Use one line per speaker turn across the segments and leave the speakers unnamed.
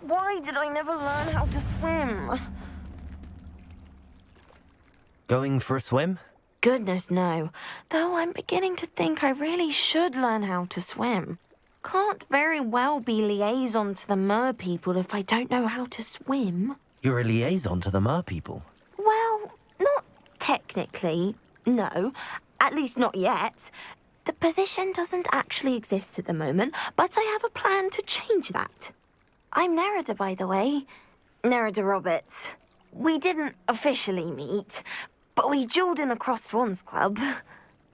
Why did I never learn how to swim?
Going for a swim?
Goodness, no. Though I'm beginning to think I really should learn how to swim. Can't very well be liaison to the mer people if I don't know how to swim.
You're a liaison to the mer people.
Well, not technically, no. At least not yet. The position doesn't actually exist at the moment, but I have a plan to change that. I'm Nerida, by the way. Nerida Roberts. We didn't officially meet, but we duelled in the Crossed Swans Club.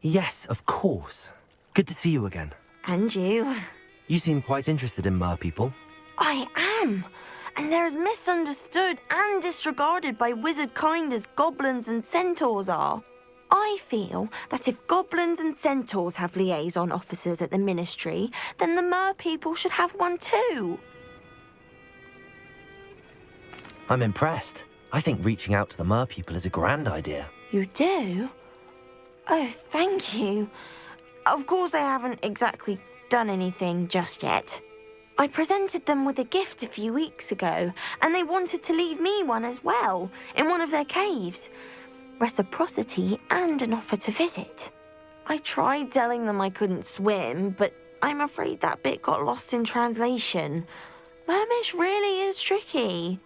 Yes, of course. Good to see you again.
And you.
You seem quite interested in mer people.
I am. And they're as misunderstood and disregarded by wizard kind as goblins and centaurs are. I feel that if goblins and centaurs have liaison officers at the ministry, then the mer people should have one too.
I'm impressed. I think reaching out to the mer people is a grand idea.
You do? Oh, thank you. Of course I haven't exactly done anything just yet. I presented them with a gift a few weeks ago, and they wanted to leave me one as well, in one of their caves. Reciprocity and an offer to visit. I tried telling them I couldn't swim, but I'm afraid that bit got lost in translation. Mermish really is tricky.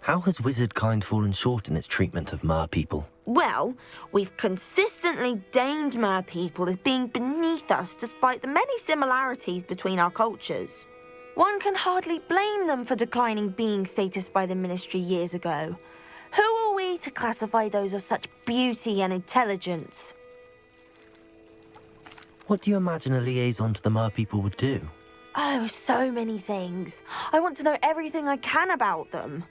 How has wizard kind fallen short in its treatment of mer people?
Well, we've consistently deigned mer people as being beneath us despite the many similarities between our cultures. One can hardly blame them for declining being status by the ministry years ago. Who are we to classify those of such beauty and intelligence?
What do you imagine a liaison to the mer people would do?
Oh, so many things. I want to know everything I can about them.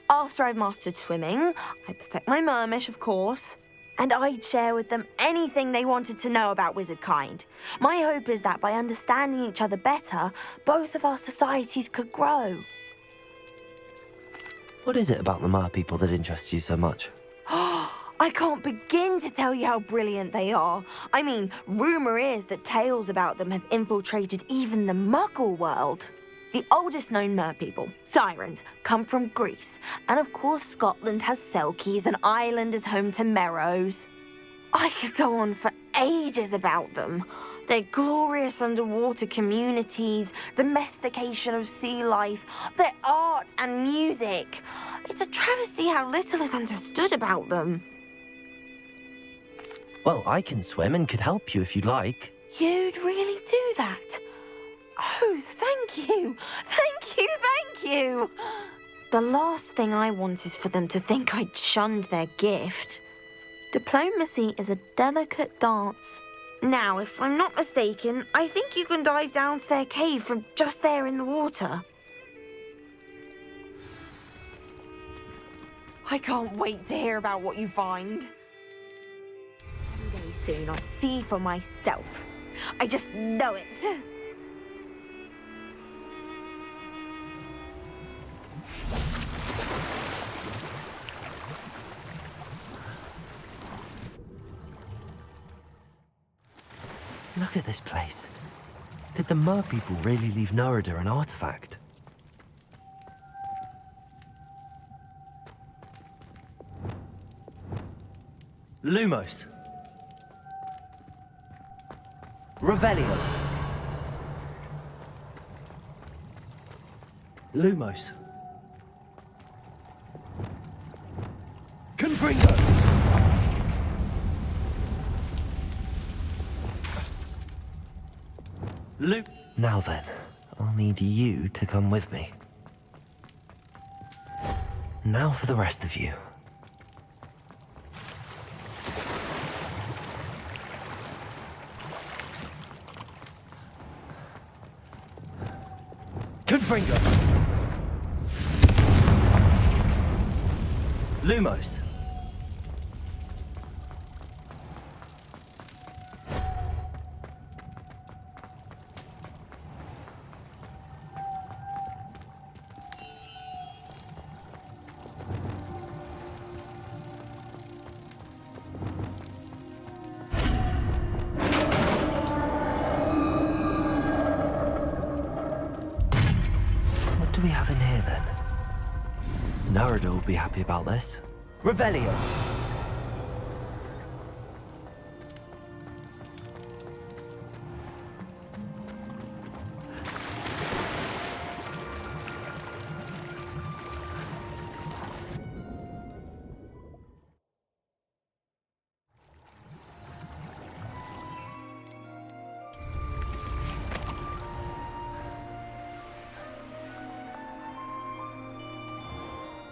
After I've mastered swimming, I perfect my mermish, of course, and I'd share with them anything they wanted to know about wizard kind. My hope is that by understanding each other better, both of our societies could grow.
What is it about the mer people that interests you so much?
I can't begin to tell you how brilliant they are. I mean, rumour is that tales about them have infiltrated even the Muggle world. The oldest known mer people, sirens, come from Greece. And of course Scotland has Selkies and Ireland is home to Merrows. I could go on for ages about them. Their glorious underwater communities, domestication of sea life, their art and music. It's a travesty how little is understood about them.
Well, I can swim and could help you if you'd like.
You'd really do that? Oh, thank you! Thank you, thank you! The last thing I want is for them to think I'd shunned their gift. Diplomacy is a delicate dance. Now, if I'm not mistaken, I think you can dive down to their cave from just there in the water. I can't wait to hear about what you find. One day soon I'll see for myself. I just know it.
Look at this place. Did the mer people really leave Nerida an artifact? Lumos. Revelio. Lumos. Confringo. Now then, I'll need you to come with me. Now for the rest of you. Confringo. Lumos. Narada will be happy about this. Revelio!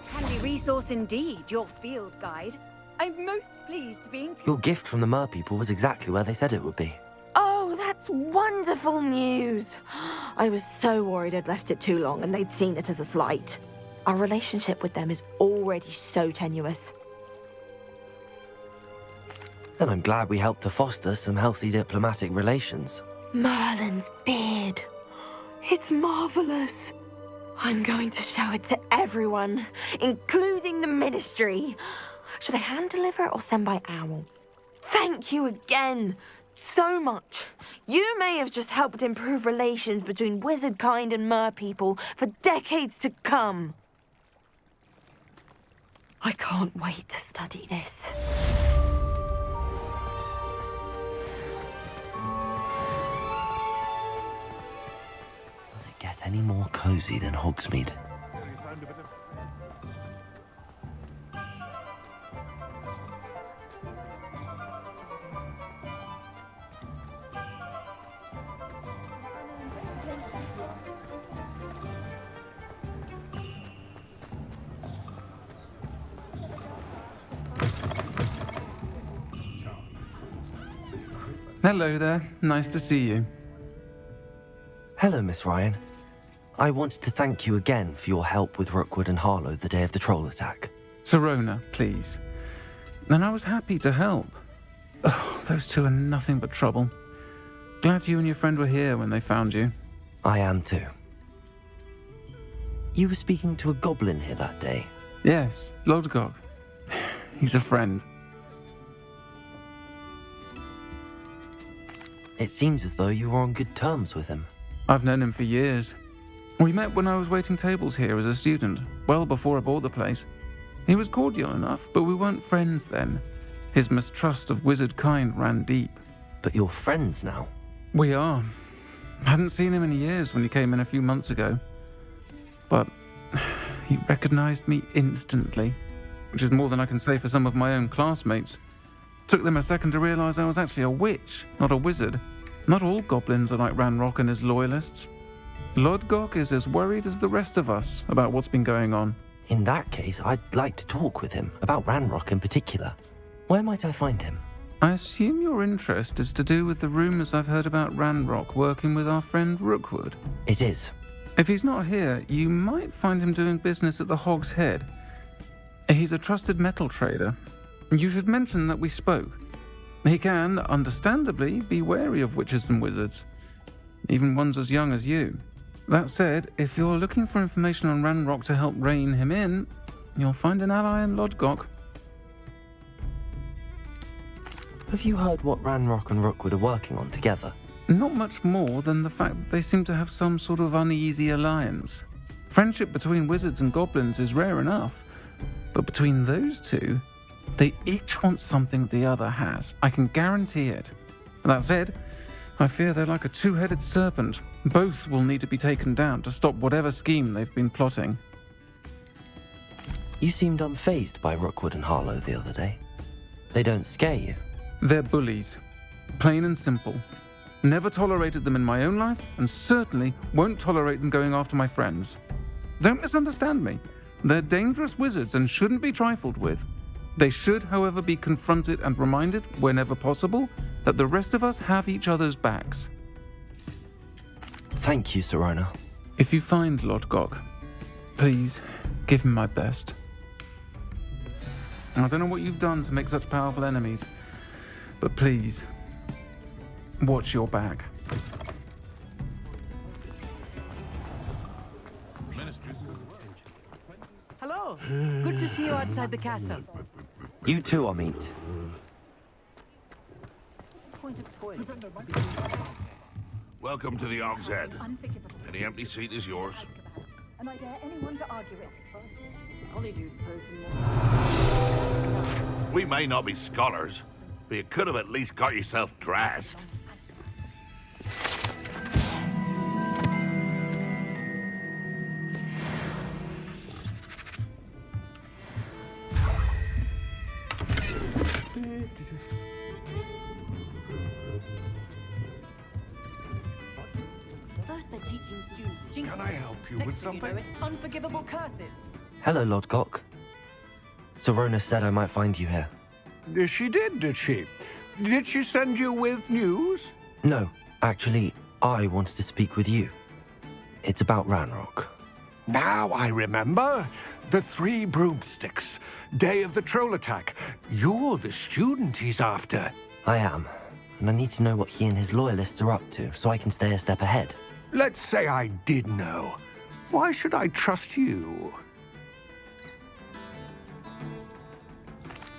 Handy resource indeed, your field guide. I'm most pleased to be included.
Your gift from the Mer people was exactly where they said it would be.
Oh, that's wonderful news. I was so worried I'd left it too long and they'd seen it as a slight. Our relationship with them is already so tenuous.
And I'm glad we helped to foster some healthy diplomatic relations.
Merlin's beard. It's marvelous. I'm going to show it to everyone, including the Ministry. Should I hand deliver it or send by owl? Thank you again, so much. You may have just helped improve relations between wizard kind and mer people for decades to come. I can't wait to study this.
Does it get any more cozy than Hogsmeade?
Hello there. Nice to see you.
Hello, Miss Ryan. I wanted to thank you again for your help with Rookwood and Harlow the day of the troll attack.
Sirona, please. And I was happy to help. Oh, those two are nothing but trouble. Glad you and your friend were here when they found you.
I am too. You were speaking to a goblin here that day.
Yes, Lodgok. He's a friend.
It seems as though you were on good terms with him.
I've known him for years. We met when I was waiting tables here as a student, well before I bought the place. He was cordial enough, but we weren't friends then. His mistrust of wizard kind ran deep.
But you're friends now.
We are. Hadn't seen him in years when he came in a few months ago. But he recognized me instantly, which is more than I can say for some of my own classmates. Took them a second to realize I was actually a witch, not a wizard. Not all goblins are like Ranrock and his loyalists. Lodgok is as worried as the rest of us about what's been going on.
In that case, I'd like to talk with him, about Ranrock in particular. Where might I find him?
I assume your interest is to do with the rumors I've heard about Ranrock working with our friend Rookwood.
It is.
If he's not here, you might find him doing business at the Hog's Head. He's a trusted metal trader. You should mention that we spoke. He can, understandably, be wary of witches and wizards, even ones as young as you. That said, if you're looking for information on Ranrock to help rein him in, you'll find an ally in Lodgok.
Have you heard what Ranrock and Rookwood are working on together?
Not much more than the fact that they seem to have some sort of uneasy alliance. Friendship between wizards and goblins is rare enough, but between those two, they each want something the other has. I can guarantee it. That said, I fear they're like a two-headed serpent. Both will need to be taken down to stop whatever scheme they've been plotting.
You seemed unfazed by Rookwood and Harlow the other day. They don't scare you.
They're bullies. Plain and simple. Never tolerated them in my own life, and certainly won't tolerate them going after my friends. Don't misunderstand me. They're dangerous wizards and shouldn't be trifled with. They should, however, be confronted and reminded, whenever possible, that the rest of us have each other's backs.
Thank you, Sirona.
If you find Lodgok, please give him my best. I don't know what you've done to make such powerful enemies, but please, watch your back.
Hello. Good to see you outside the castle.
You too, Amit.
Welcome to the Hog's Head. Any empty seat is yours.
Am I dare anyone to argue it?
We may not be scholars, but you could have at least got yourself dressed.
First they're teaching students jinxes.
Can I help you with something?
It's unforgivable curses.
Hello, Lodgok. Serona said I might find you here.
She did she? Did she send you with news?
No, actually, I wanted to speak with you. It's about Ranrock.
Now I remember. The 3 broomsticks. Day of the troll attack. You're the student he's after.
I am, and I need to know what he and his loyalists are up to so I can stay a step ahead.
Let's say I did know. Why should I trust you?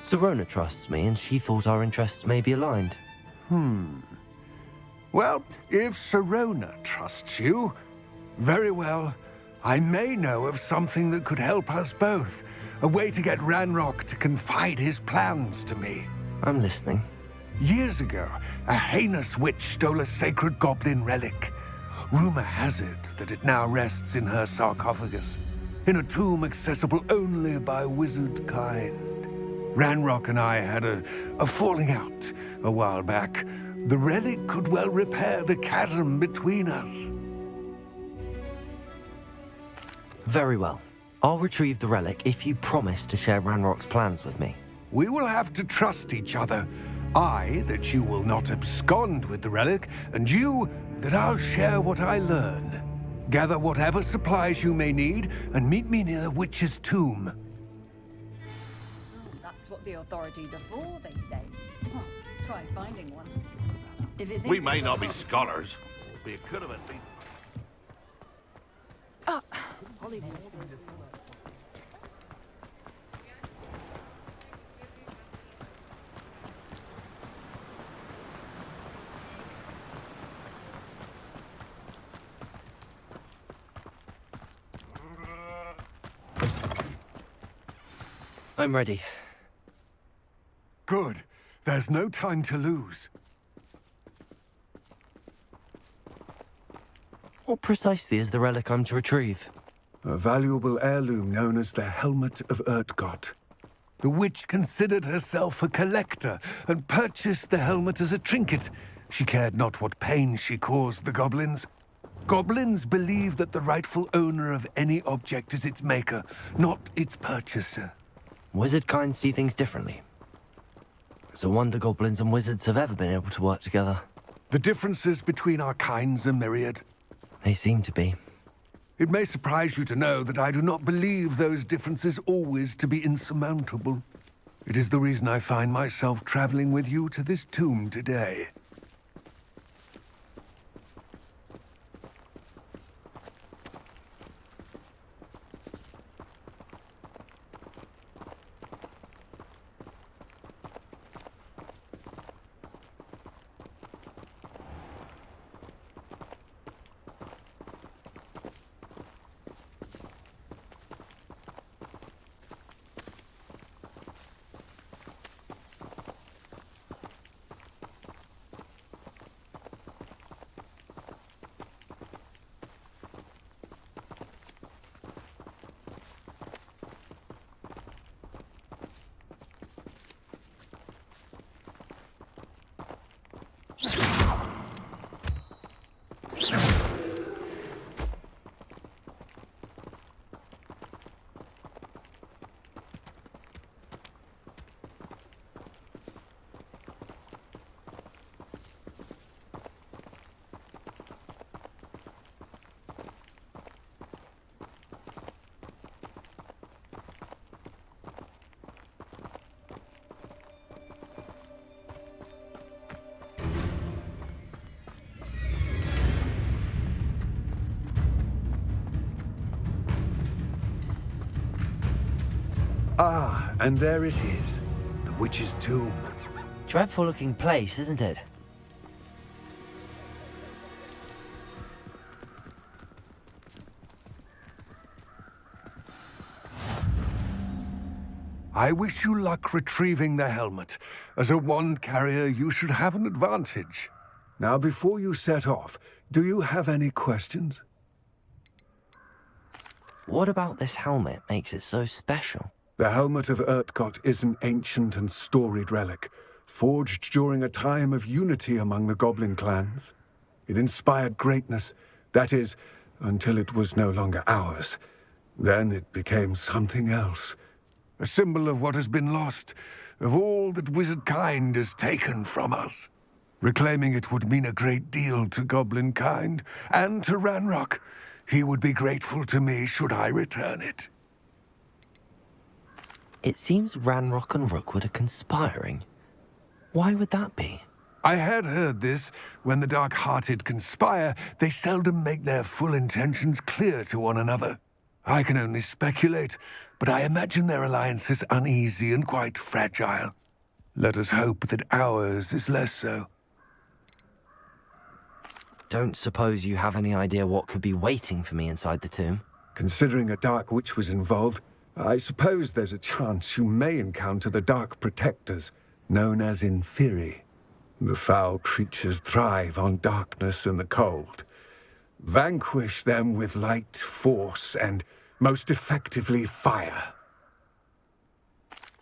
Serona trusts me, and she thought our interests may be aligned.
Well, if Serona trusts you, very well. I may know of something that could help us both. A way to get Ranrock to confide his plans to me.
I'm listening.
Years ago, a heinous witch stole a sacred goblin relic. Rumor has it that it now rests in her sarcophagus, in a tomb accessible only by wizard kind. Ranrock and I had a falling out a while back. The relic could well repair the chasm between us.
Very well. I'll retrieve the relic if you promise to share Ranrock's plans with me.
We will have to trust each other. I, that you will not abscond with the relic, and you, that I'll share what I learn. Gather whatever supplies you may need, and meet me near the witch's tomb.
That's what the authorities are for, they say. Huh. Try finding one. If it
We may not be scholars, but you could have at least...
I'm ready.
Good. There's no time to lose.
What precisely is the relic I'm to retrieve?
A valuable heirloom known as the Helmet of Lodgok. The witch considered herself a collector and purchased the helmet as a trinket. She cared not what pain she caused the goblins. Goblins believe that the rightful owner of any object is its maker, not its purchaser.
Wizard kind see things differently. It's a wonder goblins and wizards have ever been able to work together.
The differences between our kinds are myriad.
They seem to be.
It may surprise you to know that I do not believe those differences always to be insurmountable. It is the reason I find myself traveling with you to this tomb today. Ah, and there it is. The witch's tomb.
Dreadful looking place, isn't it?
I wish you luck retrieving the helmet. As a wand carrier, you should have an advantage. Now, before you set off, do you have any questions?
What about this helmet makes it so special?
The helmet of Lodgok is an ancient and storied relic, forged during a time of unity among the goblin clans. It inspired greatness, that is, until it was no longer ours. Then it became something else. A symbol of what has been lost, of all that wizard kind has taken from us. Reclaiming it would mean a great deal to goblin kind, and to Ranrock. He would be grateful to me should I return it.
It seems Ranrock and Rookwood are conspiring. Why would that be?
I had heard this. When the dark-hearted conspire, they seldom make their full intentions clear to one another. I can only speculate, but I imagine their alliance is uneasy and quite fragile. Let us hope that ours is less so.
Don't suppose you have any idea what could be waiting for me inside the tomb?
Considering a Dark Witch was involved, I suppose there's a chance you may encounter the Dark Protectors, known as Inferi. The foul creatures thrive on darkness and the cold. Vanquish them with light, force, and, most effectively, fire.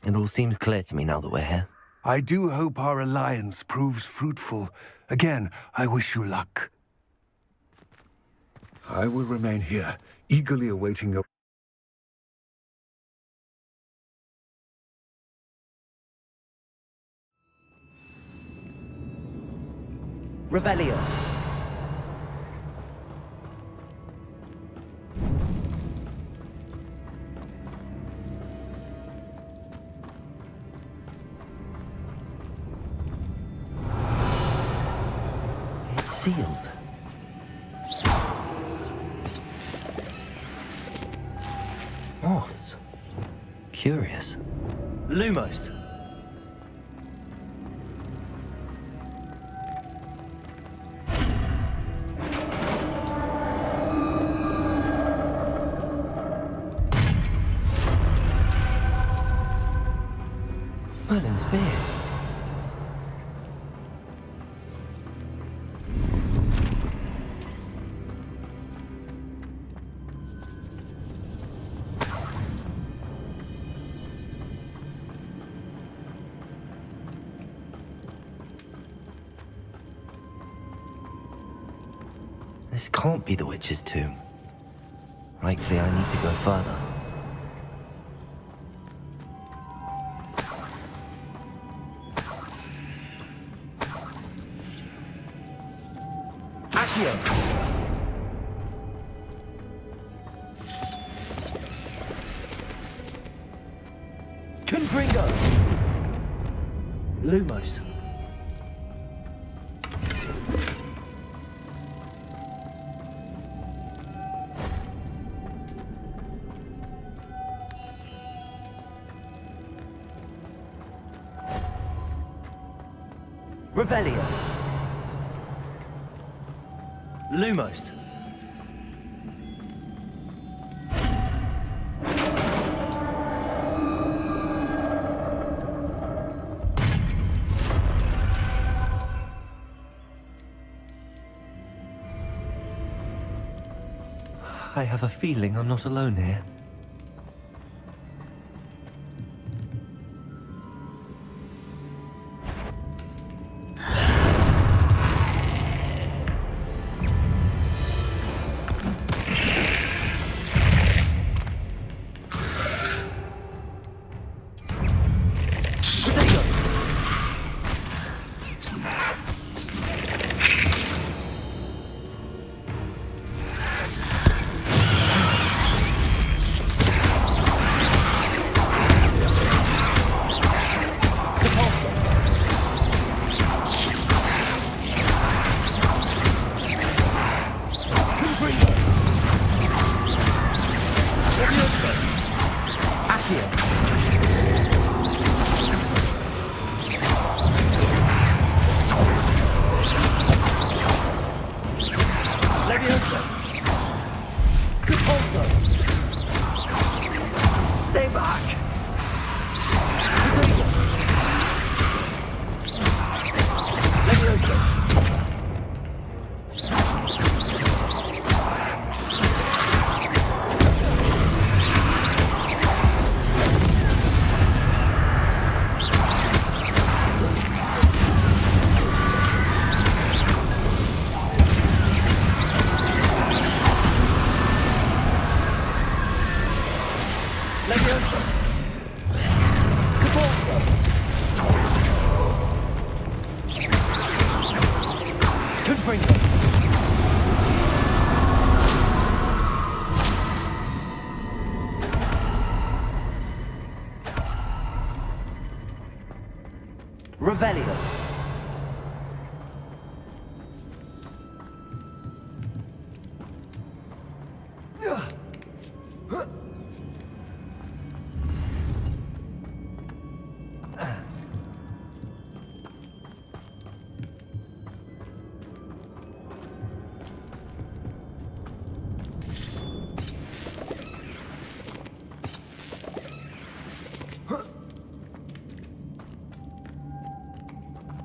It all seems clear to me now that we're here.
I do hope our alliance proves fruitful. Again, I wish you luck. I will remain here, eagerly awaiting your...
Revelio. It's sealed. Moths. Curious. Lumos. Merlin's beard. This can't be the witch's tomb. Likely I need to go further. Confringo! Lumos. Revelio. Lumos. I have a feeling I'm not alone here. Confringo! Revelio.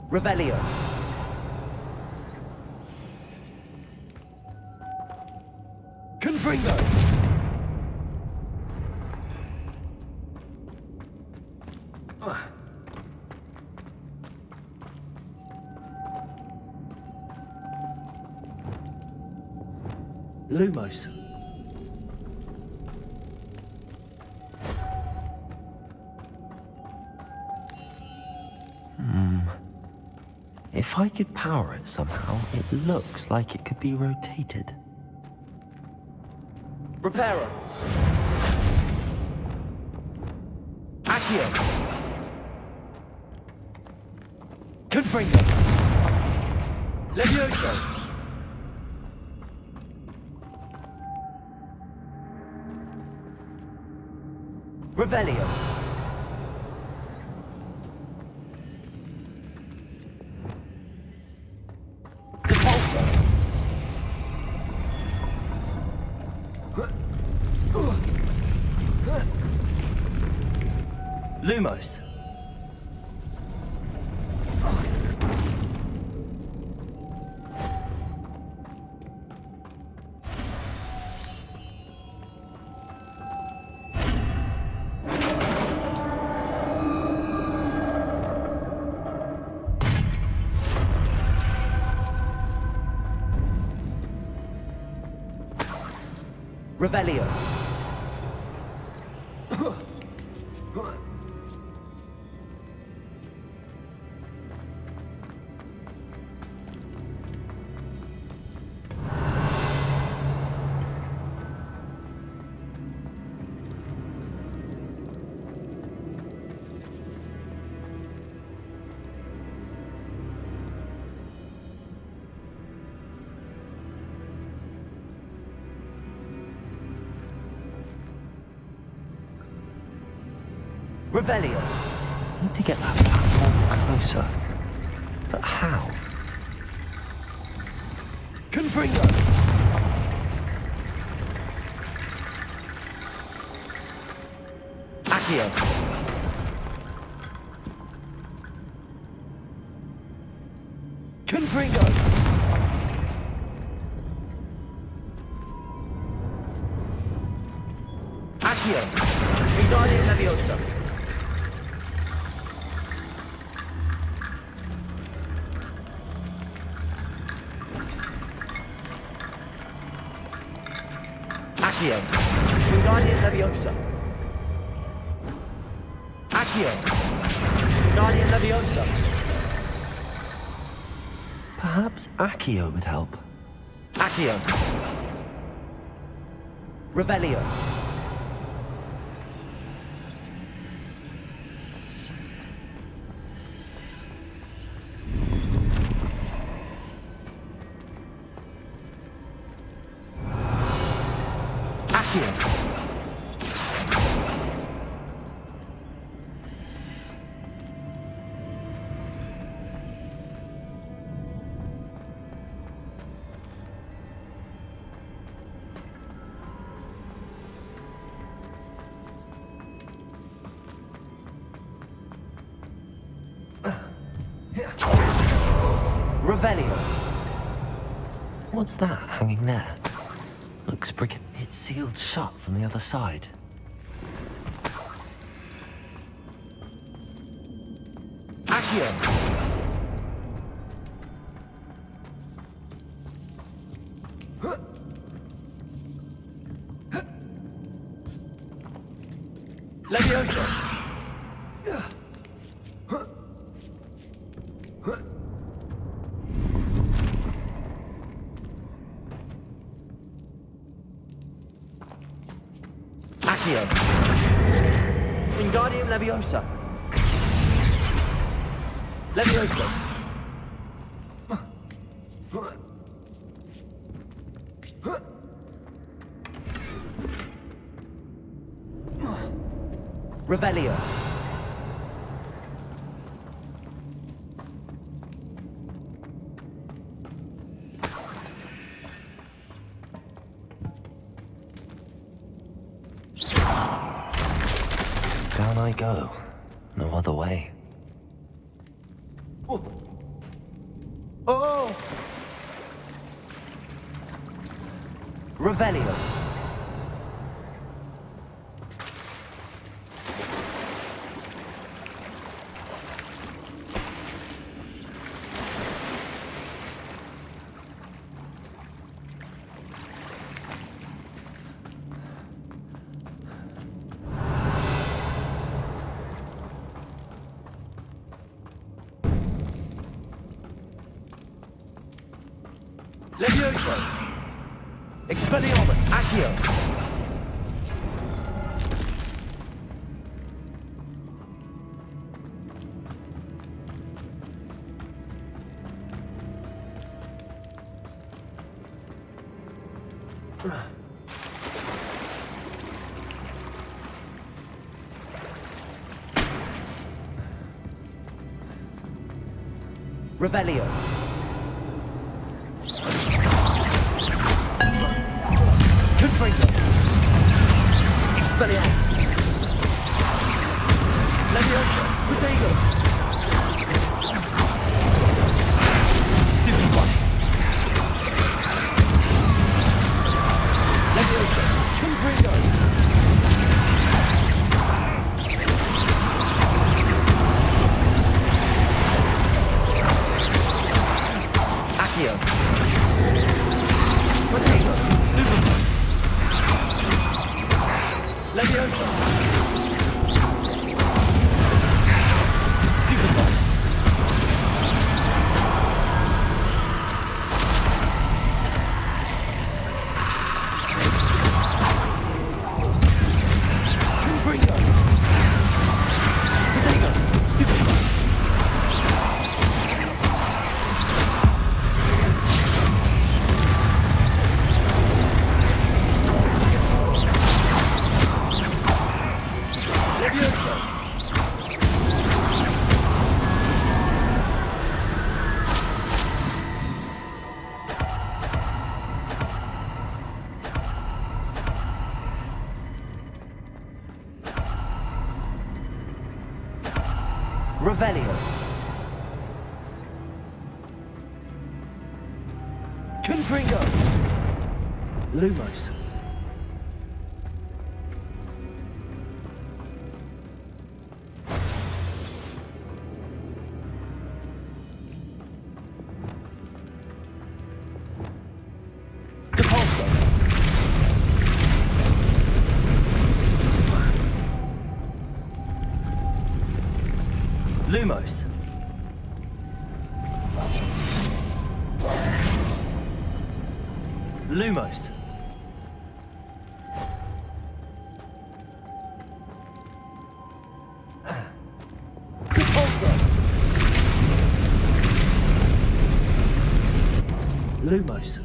Revelio. Confringo. Lumos. If I could power it somehow, it looks like it could be rotated. Reparo. Accio. Confringo. Levioso. Revelio. Lumos. Revelio. Revelio. Need to get that platform closer. But how? Confringo. Accio. Confringo. Accio. Wingardium Leviosa. Accio. Wingardium Leviosa. Accio. Wingardium Leviosa. Perhaps Accio would help. Accio. Revelio. Revelio. What's that hanging there? Looks brick. It's sealed shut from the other side. Accio. Levioso. Accio. Wingardium Leviosa. Leviosa. Revelio. Down I go. No other way. Oh! Oh! Revelio. Levioso! Expelliarmus! Accio! Revelio. Confringo. Expelliarmus. Leviosa. Protego. Stupid one. Leviosa. Confringo. Accio. Protego. Stupid one. Leviosa. Stupid one. Confringo. Protego. Stupid one. Leviosa. Revelio. Confringo. Lumos. Depulso. Lumos. Lumos. Depulso. Lumos.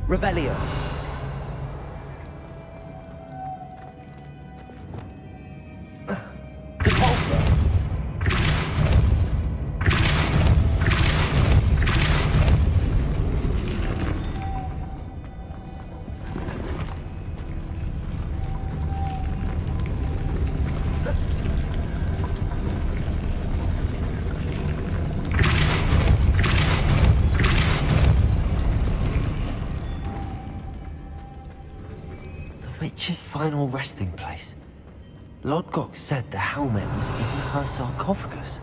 Revelio. Depulso. Witch's final resting place. Lodgok said the helmet was in her sarcophagus.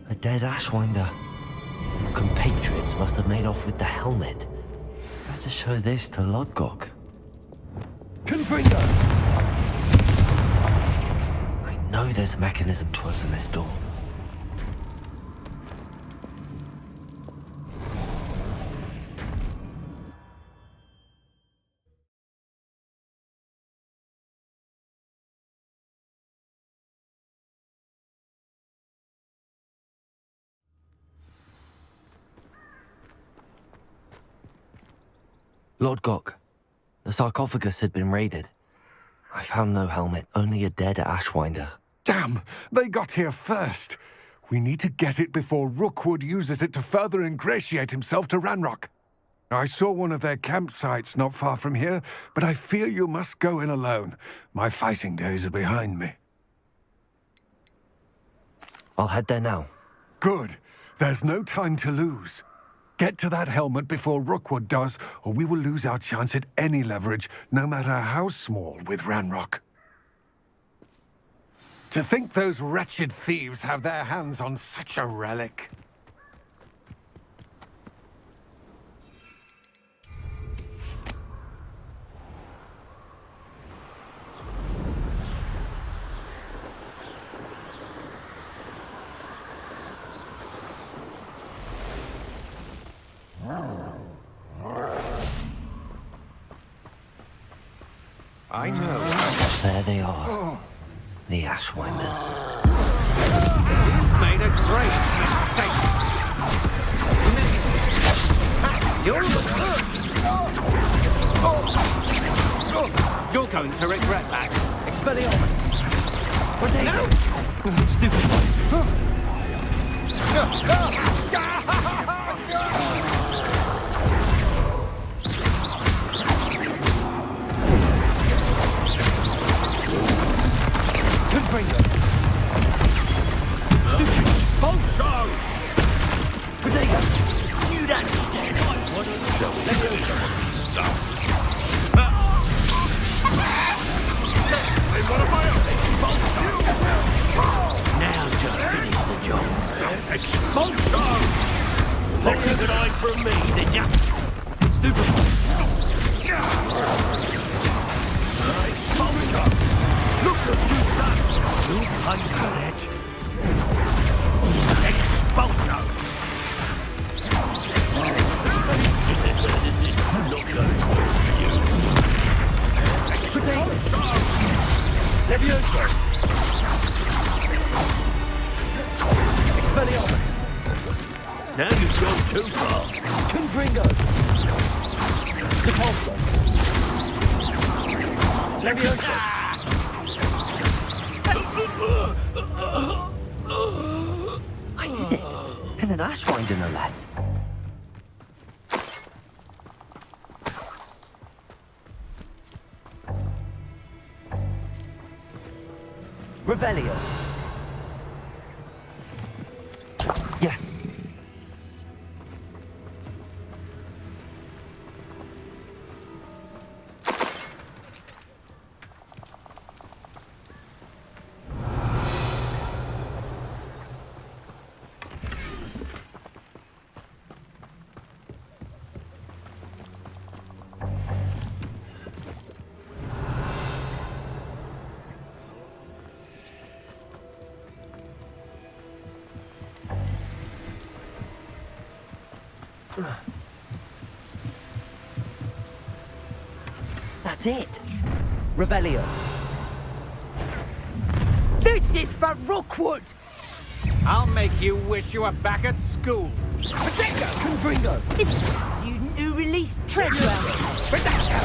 A dead Ashwinder. compatriots must have made off with the helmet. Better show this to Lodgok.
Confringo!
I know there's a mechanism to open this door. Lodgok, the sarcophagus had been raided. I found no helmet, only a dead Ashwinder.
Damn! They got here first! We need to get it before Rookwood uses it to further ingratiate himself to Ranrock. I saw one of their campsites not far from here, but I fear you must go in alone. My fighting days are behind me.
I'll head there now.
Good. There's no time to lose. Get to that helmet before Rookwood does, or we will lose our chance at any leverage, no matter how small, with Ranrock. To think those wretched thieves have their hands on such a relic. I know.
There they are. The Ashwinders.
You've made a great mistake. You're going to regret that.
Expelliarmus!
No!
Stupid!
Confringo! Stupid! Bolsho!
Potato!
You don't stand! What a show! Let me stop! What am I on? Expulsion! Now just finish the job. Expulsion! Thought you could hide from me, did ya? Stupid! Expulsion! Look at you done! You pay for it! Expulsion! This is not going to work for you. Expulsion! Levioso!
Expelliarmus!
Now you've gone too far.
Confringo! Depulso! Levioso! I did it! And an Ashwinder, no less. Revelio. Yes. That's it. Revelio.
This is for Rookwood!
I'll make you wish you were back at school.
Protector!
Confringo.
It's you new release Treadwell! Protector!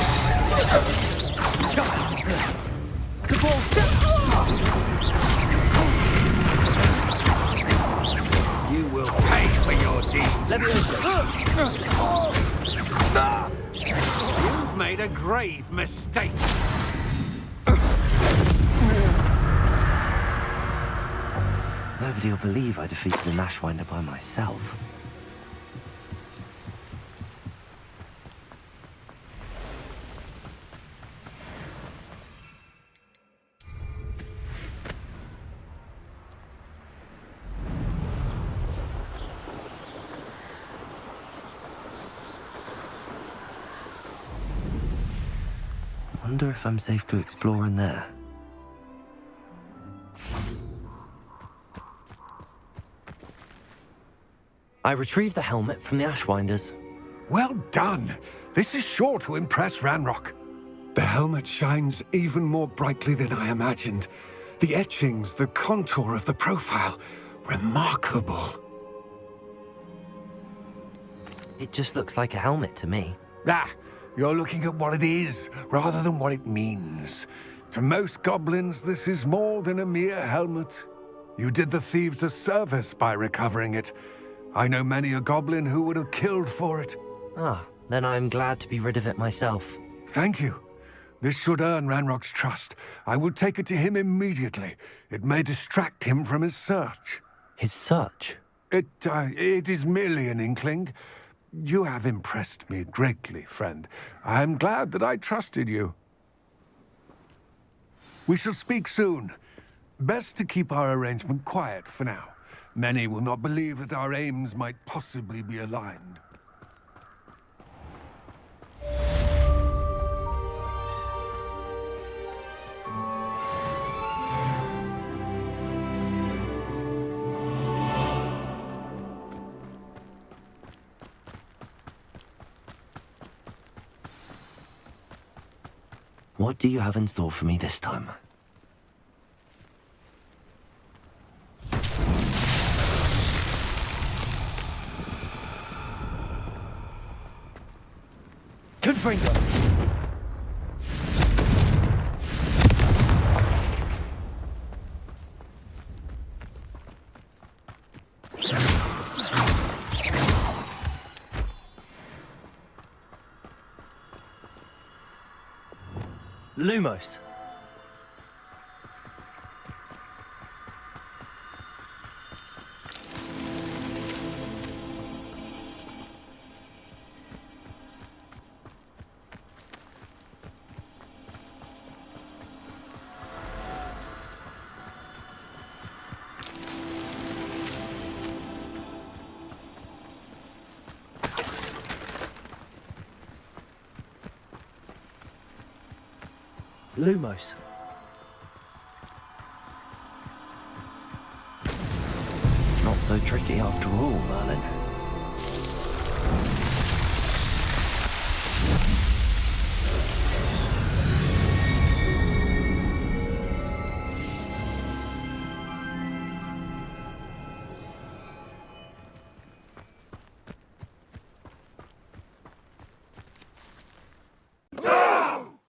You will pay for your deeds.
Levioso.
You've made a grave mistake.
Nobody will believe I defeated an Ashwinder by myself. Wonder if I'm safe to explore in there. I retrieved the helmet from the Ashwinders.
Well done. This is sure to impress Ranrock. The helmet shines even more brightly than I imagined. The etchings, the contour of the profile, remarkable.
It just looks like a helmet to me.
Ah, you're looking at what it is, rather than what it means. To most goblins, this is more than a mere helmet. You did the thieves a service by recovering it. I know many a goblin who would have killed for it.
Ah, then I'm glad to be rid of it myself.
Thank you. This should earn Ranrock's trust. I will take it to him immediately. It may distract him from his search.
His search?
It is merely an inkling. You have impressed me greatly, friend. I am glad that I trusted you. We shall speak soon. Best to keep our arrangement quiet for now. Many will not believe that our aims might possibly be aligned.
What do you have in store for me this time? Confringo! Lumos. Lumos. Not so tricky after all, Merlin.